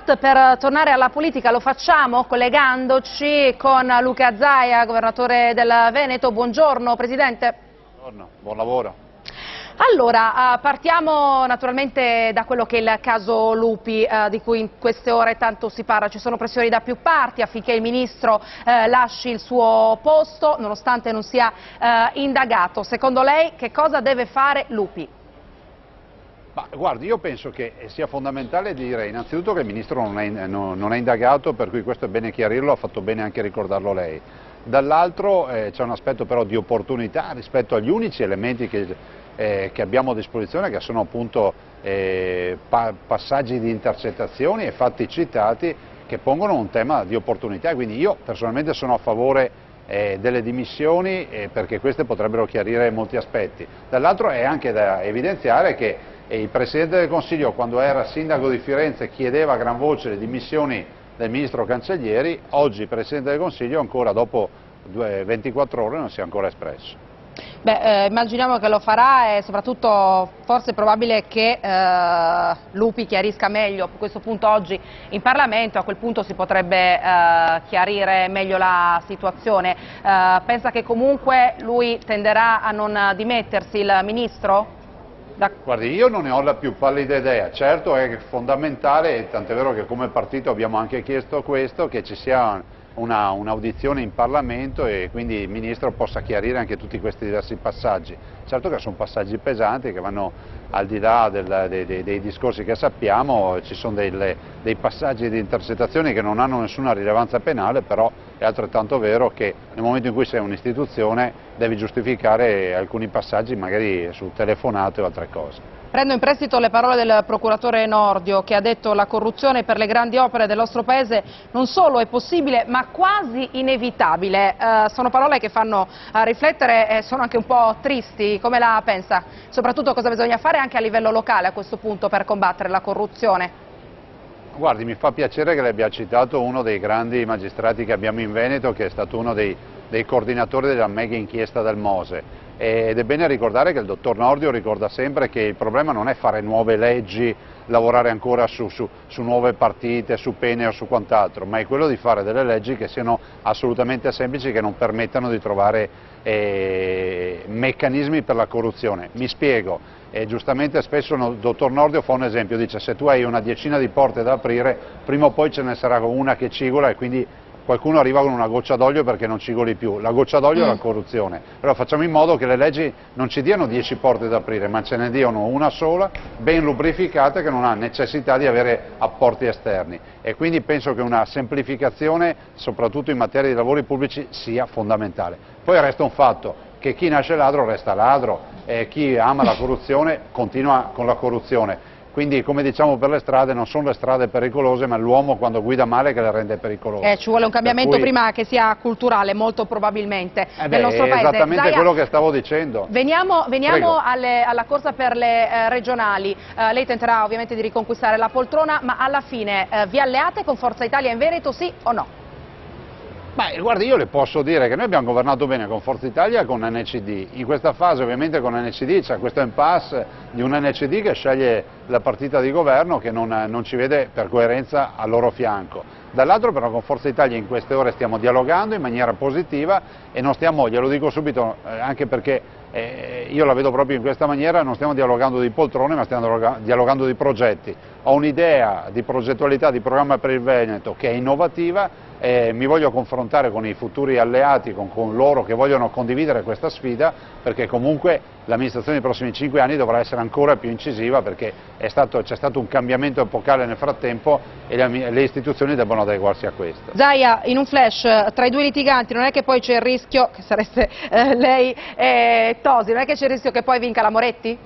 spot per tornare alla politica lo facciamo collegandoci con Luca Zaia, governatore del Veneto. Buongiorno Presidente. Buongiorno, buon lavoro. Allora, partiamo naturalmente da quello che è il caso Lupi, di cui in queste ore tanto si parla. Ci sono pressioni da più parti affinché il Ministro lasci il suo posto, nonostante non sia indagato. Secondo lei che cosa deve fare Lupi? Ma, guardi, io penso che sia fondamentale dire innanzitutto che il Ministro non è indagato, per cui questo è bene chiarirlo, ha fatto bene anche ricordarlo lei. Dall'altro c'è un aspetto però di opportunità rispetto agli unici elementi che abbiamo a disposizione, che sono appunto passaggi di intercettazioni e fatti citati che pongono un tema di opportunità, quindi io personalmente sono a favore delle dimissioni perché queste potrebbero chiarire molti aspetti. Dall'altro è anche da evidenziare che il Presidente del Consiglio, quando era sindaco di Firenze, chiedeva a gran voce le dimissioni del Ministro Cancellieri. Oggi il Presidente del Consiglio ancora dopo 24 ore non si è ancora espresso. Beh, immaginiamo che lo farà e soprattutto forse è probabile che Lupi chiarisca meglio a questo punto oggi in Parlamento, a quel punto si potrebbe chiarire meglio la situazione. Pensa che comunque lui tenderà a non dimettersi, il Ministro? Guardi, io non ne ho la più pallida idea, certo è fondamentale, tant'è vero che come partito abbiamo anche chiesto questo, che ci sia un'audizione in Parlamento e quindi il Ministro possa chiarire anche tutti questi diversi passaggi. Certo che sono passaggi pesanti che vanno al di là dei discorsi che sappiamo, ci sono dei passaggi di intercettazioni che non hanno nessuna rilevanza penale, però è altrettanto vero che nel momento in cui sei un'istituzione devi giustificare alcuni passaggi magari su telefonate o altre cose. Prendo in prestito le parole del procuratore Nordio, che ha detto che la corruzione per le grandi opere del nostro Paese non solo è possibile ma quasi inevitabile. Sono parole che fanno riflettere e sono anche un po' tristi. Come la pensa? Soprattutto cosa bisogna fare anche a livello locale a questo punto per combattere la corruzione? Guardi, mi fa piacere che lei abbia citato uno dei grandi magistrati che abbiamo in Veneto, che è stato uno dei coordinatori della mega inchiesta del Mose. Ed è bene ricordare che il dottor Nordio ricorda sempre che il problema non è fare nuove leggi, lavorare ancora su nuove partite, su pene o su quant'altro, ma è quello di fare delle leggi che siano assolutamente semplici, che non permettano di trovare meccanismi per la corruzione. Mi spiego, giustamente spesso il dottor Nordio fa un esempio, dice se tu hai una decina di porte da aprire, prima o poi ce ne sarà una che cigola e quindi qualcuno arriva con una goccia d'olio perché non cigoli più. La goccia d'olio è la corruzione. Allora facciamo in modo che le leggi non ci diano 10 porte da aprire, ma ce ne diano una sola, ben lubrificata, che non ha necessità di avere apporti esterni. E quindi penso che una semplificazione, soprattutto in materia di lavori pubblici, sia fondamentale. Poi resta un fatto, che chi nasce ladro resta ladro, e chi ama la corruzione continua con la corruzione. Quindi, come diciamo per le strade, non sono le strade pericolose, ma l'uomo quando guida male che le rende pericolose. Ci vuole un cambiamento prima che sia culturale, molto probabilmente, nel nostro Paese. È esattamente Zaia, quello che stavo dicendo. Veniamo alla corsa per le regionali. Lei tenterà ovviamente di riconquistare la poltrona, ma alla fine vi alleate con Forza Italia in Veneto, sì o no? Beh, guardi, io le posso dire che noi abbiamo governato bene con Forza Italia e con NCD. In questa fase ovviamente con NCD c'è questo impasse di un NCD che sceglie la partita di governo che non ci vede per coerenza al loro fianco. Dall'altro però con Forza Italia in queste ore stiamo dialogando in maniera positiva e non stiamo, glielo dico subito, anche perché io la vedo proprio in questa maniera, non stiamo dialogando di poltrone ma stiamo dialogando di progetti. Ho un'idea di progettualità, di programma per il Veneto che è innovativa. Mi voglio confrontare con i futuri alleati, con loro che vogliono condividere questa sfida, perché comunque l'amministrazione dei prossimi 5 anni dovrà essere ancora più incisiva, perché c'è stato un cambiamento epocale nel frattempo e le istituzioni debbono adeguarsi a questo. Zaia, in un flash, tra i due litiganti non è che poi c'è il rischio, che sareste lei e Tosi, non è che c'è il rischio che poi vinca la Moretti?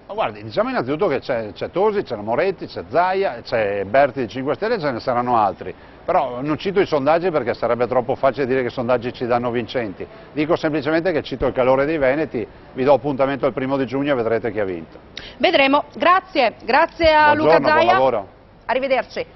Ma guardi, diciamo innanzitutto che c'è Tosi, c'è la Moretti, c'è Zaia, c'è Berti di 5 Stelle e ce ne saranno altri. Però non cito i sondaggi perché sarebbe troppo facile dire che i sondaggi ci danno vincenti. Dico semplicemente che cito il calore dei Veneti, vi do appuntamento il 1° giugno e vedrete chi ha vinto. Vedremo, grazie a Buongiorno, Luca Zaia. buon lavoro. Arrivederci.